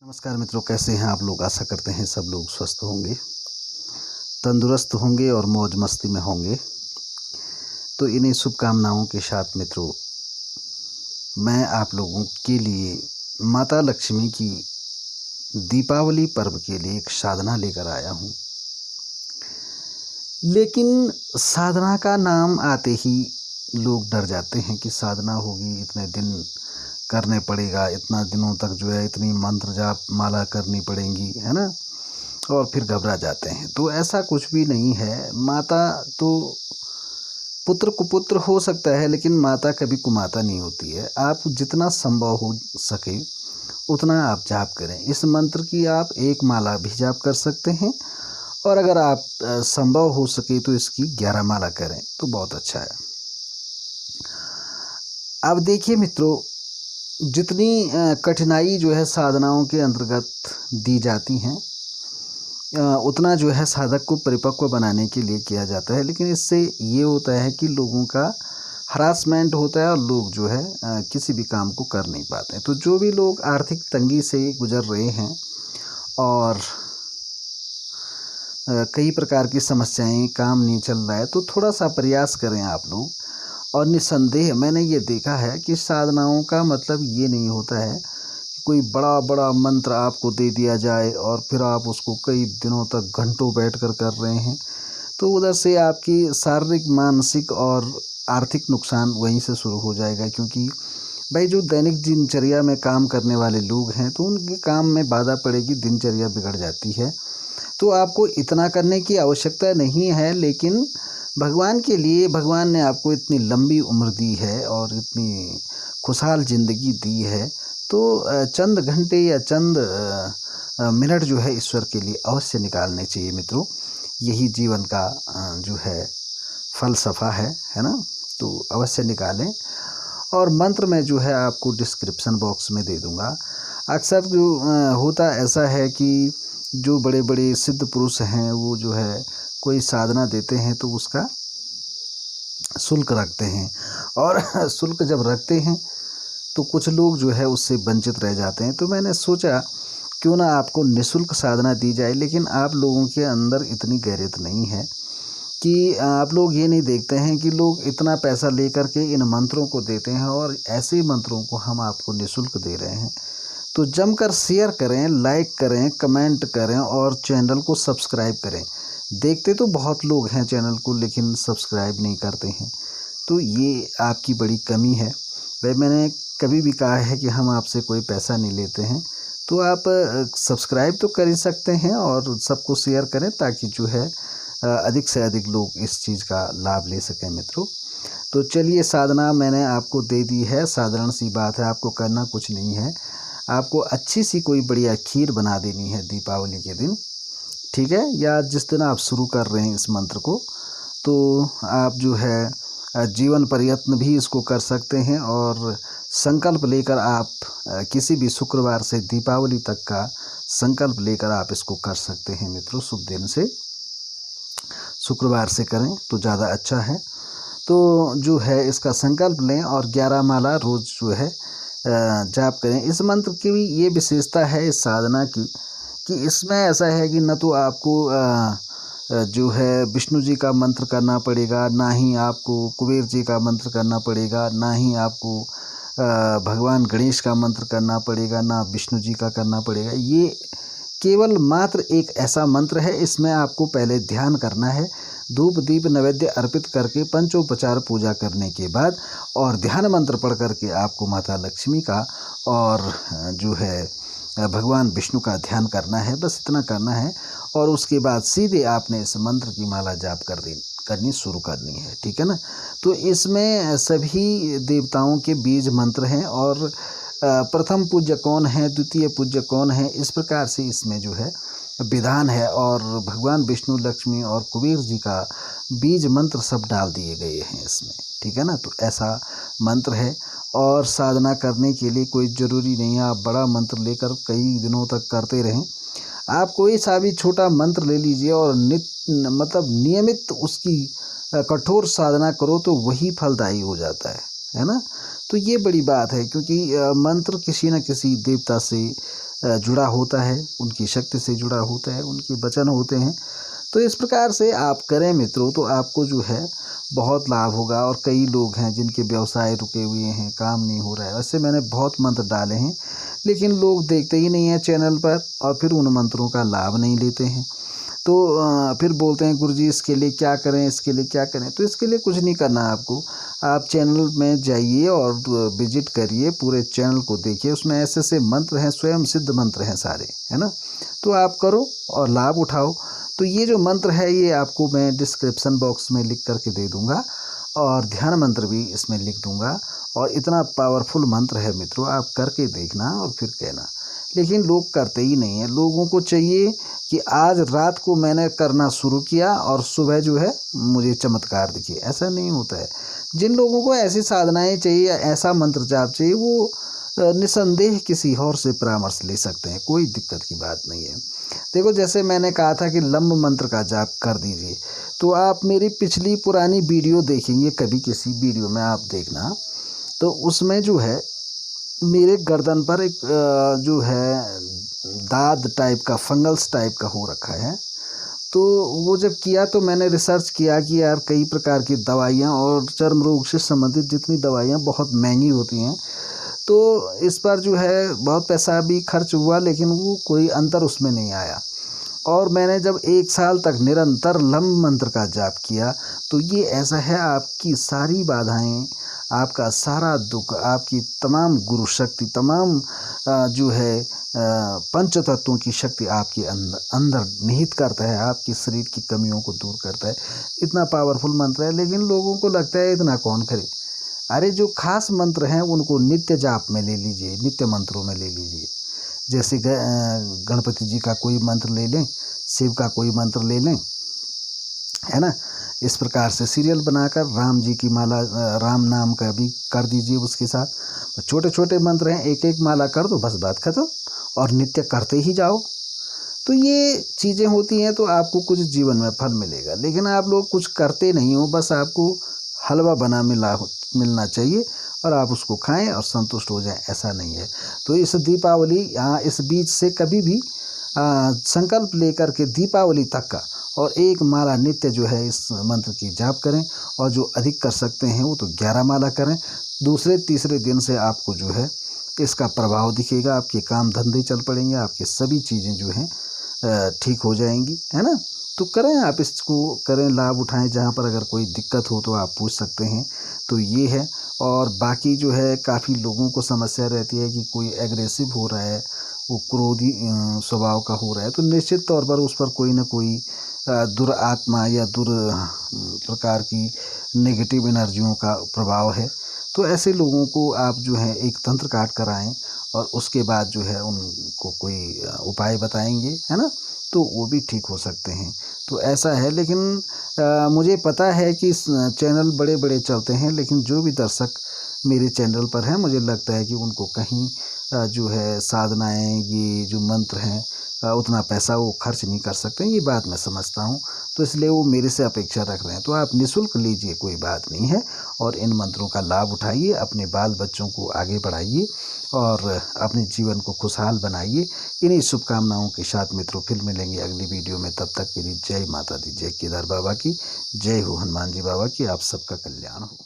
नमस्कार मित्रों, कैसे हैं आप लोग। आशा करते हैं सब लोग स्वस्थ होंगे, तंदुरुस्त होंगे और मौज मस्ती में होंगे। तो इन्हीं शुभकामनाओं के साथ मित्रों, मैं आप लोगों के लिए माता लक्ष्मी की दीपावली पर्व के लिए एक साधना लेकर आया हूँ। लेकिन साधना का नाम आते ही लोग डर जाते हैं कि साधना होगी, इतने दिन करने पड़ेगा, इतना दिनों तक जो है इतनी मंत्र जाप माला करनी पड़ेंगी, है ना। और फिर घबरा जाते हैं। तो ऐसा कुछ भी नहीं है। माता तो पुत्र कुपुत्र हो सकता है, लेकिन माता कभी कुमाता नहीं होती है। आप जितना संभव हो सके उतना आप जाप करें। इस मंत्र की आप एक माला भी जाप कर सकते हैं, और अगर आप संभव हो सके तो इसकी 11 माला करें तो बहुत अच्छा है। अब देखिए मित्रों, जितनी कठिनाई जो है साधनाओं के अंतर्गत दी जाती हैं, उतना जो है साधक को परिपक्व बनाने के लिए किया जाता है। लेकिन इससे ये होता है कि लोगों का हरासमेंट होता है और लोग जो है किसी भी काम को कर नहीं पाते हैं। तो जो भी लोग आर्थिक तंगी से गुजर रहे हैं और कई प्रकार की समस्याएं, काम नहीं चल रहा है, तो थोड़ा सा प्रयास करें आप लोग। और निसंदेह मैंने ये देखा है कि साधनाओं का मतलब ये नहीं होता है कि कोई बड़ा बड़ा मंत्र आपको दे दिया जाए और फिर आप उसको कई दिनों तक घंटों बैठकर कर रहे हैं। तो उधर से आपकी शारीरिक, मानसिक और आर्थिक नुकसान वहीं से शुरू हो जाएगा। क्योंकि भाई, जो दैनिक दिनचर्या में काम करने वाले लोग हैं, तो उनके काम में बाधा पड़ेगी, दिनचर्या बिगड़ जाती है। तो आपको इतना करने की आवश्यकता नहीं है, लेकिन भगवान के लिए, भगवान ने आपको इतनी लंबी उम्र दी है और इतनी खुशहाल ज़िंदगी दी है, तो चंद घंटे या चंद मिनट जो है ईश्वर के लिए अवश्य निकालने चाहिए मित्रों। यही जीवन का जो है फ़लसफ़ा है ना। तो अवश्य निकालें। और मंत्र में जो है आपको डिस्क्रिप्शन बॉक्स में दे दूँगा। अक्सर जो होता ऐसा है कि जो बड़े बड़े सिद्ध पुरुष हैं, वो जो है कोई साधना देते हैं तो उसका शुल्क रखते हैं। और शुल्क जब रखते हैं तो कुछ लोग जो है उससे वंचित रह जाते हैं। तो मैंने सोचा क्यों ना आपको निःशुल्क साधना दी जाए। लेकिन आप लोगों के अंदर इतनी गैरत नहीं है कि आप लोग ये नहीं देखते हैं कि लोग इतना पैसा लेकर के इन मंत्रों को देते हैं, और ऐसे मंत्रों को हम आपको निःशुल्क दे रहे हैं। तो जमकर शेयर करें, लाइक करें, कमेंट करें और चैनल को सब्सक्राइब करें। देखते तो बहुत लोग हैं चैनल को, लेकिन सब्सक्राइब नहीं करते हैं। तो ये आपकी बड़ी कमी है। भाई, मैंने कभी भी कहा है कि हम आपसे कोई पैसा नहीं लेते हैं। तो आप सब्सक्राइब तो कर ही सकते हैं और सबको शेयर करें, ताकि जो है अधिक से अधिक लोग इस चीज़ का लाभ ले सकें मित्रों। तो चलिए, साधना मैंने आपको दे दी है। साधारण सी बात है, आपको करना कुछ नहीं है। आपको अच्छी सी कोई बढ़िया खीर बना देनी है दीपावली के दिन, ठीक है, या जिस दिन आप शुरू कर रहे हैं इस मंत्र को। तो आप जो है जीवन प्रयत्न भी इसको कर सकते हैं, और संकल्प लेकर आप किसी भी शुक्रवार से दीपावली तक का संकल्प लेकर आप इसको कर सकते हैं मित्रों। शुभ दिन से शुक्रवार से करें तो ज़्यादा अच्छा है। तो जो है इसका संकल्प लें और 11 माला रोज़ जो है जाप करें। इस मंत्र की भी ये विशेषता है इस साधना की, कि इसमें ऐसा है कि न तो आपको जो है विष्णु जी का मंत्र करना पड़ेगा, ना ही आपको कुबेर जी का मंत्र करना पड़ेगा, ना ही आपको भगवान गणेश का मंत्र करना पड़ेगा, ना विष्णु जी का करना पड़ेगा। ये केवल मात्र एक ऐसा मंत्र है। इसमें आपको पहले ध्यान करना है, धूप दीप नैवेद्य अर्पित करके पंचोपचार पूजा करने के बाद, और ध्यान मंत्र पढ़ करके आपको माता लक्ष्मी का और जो है भगवान विष्णु का ध्यान करना है। बस इतना करना है, और उसके बाद सीधे आपने इस मंत्र की माला जाप करनी शुरू करनी है, ठीक है ना। तो इसमें सभी देवताओं के बीज मंत्र हैं, और प्रथम पूज्य कौन है, द्वितीय पूज्य कौन है, इस प्रकार से इसमें जो है विधान है। और भगवान विष्णु, लक्ष्मी और कुबेर जी का बीज मंत्र सब डाल दिए गए हैं इसमें, ठीक है ना। तो ऐसा मंत्र है। और साधना करने के लिए कोई ज़रूरी नहीं है आप बड़ा मंत्र लेकर कई दिनों तक करते रहें। आप कोई सा भी छोटा मंत्र ले लीजिए और नियमित उसकी कठोर साधना करो, तो वही फलदायी हो जाता है ना। तो ये बड़ी बात है, क्योंकि मंत्र किसी न किसी देवता से जुड़ा होता है, उनकी शक्ति से जुड़ा होता है, उनके वचन होते हैं। तो इस प्रकार से आप करें मित्रों, तो आपको जो है बहुत लाभ होगा। और कई लोग हैं जिनके व्यवसाय रुके हुए हैं, काम नहीं हो रहा है। वैसे मैंने बहुत मंत्र डाले हैं, लेकिन लोग देखते ही नहीं हैं चैनल पर और फिर उन मंत्रों का लाभ नहीं लेते हैं। तो फिर बोलते हैं गुरुजी इसके लिए क्या करें, इसके लिए क्या करें। तो इसके लिए कुछ नहीं करना आपको। आप चैनल में जाइए और विजिट करिए, पूरे चैनल को देखिए, उसमें ऐसे ऐसे मंत्र हैं, स्वयं सिद्ध मंत्र हैं सारे, है ना। तो आप करो और लाभ उठाओ। तो ये जो मंत्र है ये आपको मैं डिस्क्रिप्शन बॉक्स में लिख करके दे दूँगा और ध्यान मंत्र भी इसमें लिख दूँगा। और इतना पावरफुल मंत्र है मित्रों, आप करके देखना और फिर कहना। लेकिन लोग करते ही नहीं हैं। लोगों को चाहिए कि आज रात को मैंने करना शुरू किया और सुबह जो है मुझे चमत्कार दिखे। ऐसा नहीं होता है। जिन लोगों को ऐसी साधनाएं चाहिए, ऐसा मंत्र जाप चाहिए, वो निसंदेह किसी और से परामर्श ले सकते हैं, कोई दिक्कत की बात नहीं है। देखो जैसे मैंने कहा था कि लंब मंत्र का जाप कर दीजिए, तो आप मेरी पिछली पुरानी वीडियो देखेंगे कभी, किसी वीडियो में आप देखना, तो उसमें जो है मेरे गर्दन पर एक जो है दाद टाइप का, फंगल्स टाइप का हो रखा है। तो वो जब किया तो मैंने रिसर्च किया कि यार कई प्रकार की दवाइयाँ और चर्म रोग से संबंधित जितनी दवाइयाँ बहुत महंगी होती हैं, तो इस पर जो है बहुत पैसा भी खर्च हुआ, लेकिन वो कोई अंतर उसमें नहीं आया। और मैंने जब 1 साल तक निरंतर लंब मंत्र का जाप किया, तो ये ऐसा है, आपकी सारी बाधाएं, आपका सारा दुख, आपकी तमाम गुरु शक्ति, तमाम जो है पंच तत्वों की शक्ति आपके अंदर निहित करता है, आपके शरीर की कमियों को दूर करता है। इतना पावरफुल मंत्र है, लेकिन लोगों को लगता है इतना कौन करे। अरे जो खास मंत्र हैं उनको नित्य जाप में ले लीजिए, नित्य मंत्रों में ले लीजिए। जैसे गणपति जी का कोई मंत्र ले लें, शिव का कोई मंत्र ले लें, है ना। इस प्रकार से सीरियल बनाकर राम जी की माला, राम नाम का भी कर दीजिए उसके साथ। छोटे छोटे मंत्र हैं, एक एक माला कर दो, बस बात खत्म। और नित्य करते ही जाओ। तो ये चीज़ें होती हैं तो आपको कुछ जीवन में फल मिलेगा। लेकिन आप लोग कुछ करते नहीं हो, बस आपको हलवा बना मिलना चाहिए और आप उसको खाएं और संतुष्ट हो जाएं, ऐसा नहीं है। तो इस दीपावली, इस बीच से कभी भी संकल्प लेकर के दीपावली तक का और एक माला नित्य जो है इस मंत्र की जाप करें। और जो अधिक कर सकते हैं वो तो 11 माला करें। दूसरे तीसरे दिन से आपको जो है इसका प्रभाव दिखेगा, आपके काम धंधे चल पड़ेंगे, आपकी सभी चीज़ें जो हैं ठीक हो जाएंगी, है ना। तो करें, आप इसको करें, लाभ उठाएं। जहाँ पर अगर कोई दिक्कत हो तो आप पूछ सकते हैं। तो ये है। और बाकी जो है काफ़ी लोगों को समस्या रहती है कि कोई एग्रेसिव हो रहा है, वो क्रोधी स्वभाव का हो रहा है, तो निश्चित तौर पर उस पर कोई ना कोई दुरात्मा या प्रकार की नेगेटिव एनर्जियों का प्रभाव है। तो ऐसे लोगों को आप जो है एक तंत्र काट कराएं और उसके बाद जो है उनको कोई उपाय बताएंगे, है ना, तो वो भी ठीक हो सकते हैं। तो ऐसा है। लेकिन मुझे पता है कि चैनल बड़े बड़े चलते हैं, लेकिन जो भी दर्शक मेरे चैनल पर हैं, मुझे लगता है कि उनको कहीं जो है साधनाएं, ये जो मंत्र हैं, उतना पैसा वो खर्च नहीं कर सकते हैं। ये बात मैं समझता हूँ। तो इसलिए वो मेरे से अपेक्षा रख रहे हैं। तो आप निःशुल्क लीजिए, कोई बात नहीं है। और इन मंत्रों का लाभ उठाइए, अपने बाल बच्चों को आगे बढ़ाइए और अपने जीवन को खुशहाल बनाइए। इन्हीं शुभकामनाओं के साथ मित्रों फिर मिलेंगे अगली वीडियो में। तब तक के लिए जय माता दी, जय केदार बाबा की, जय हो हनुमान जी बाबा की। आप सबका कल्याण हो।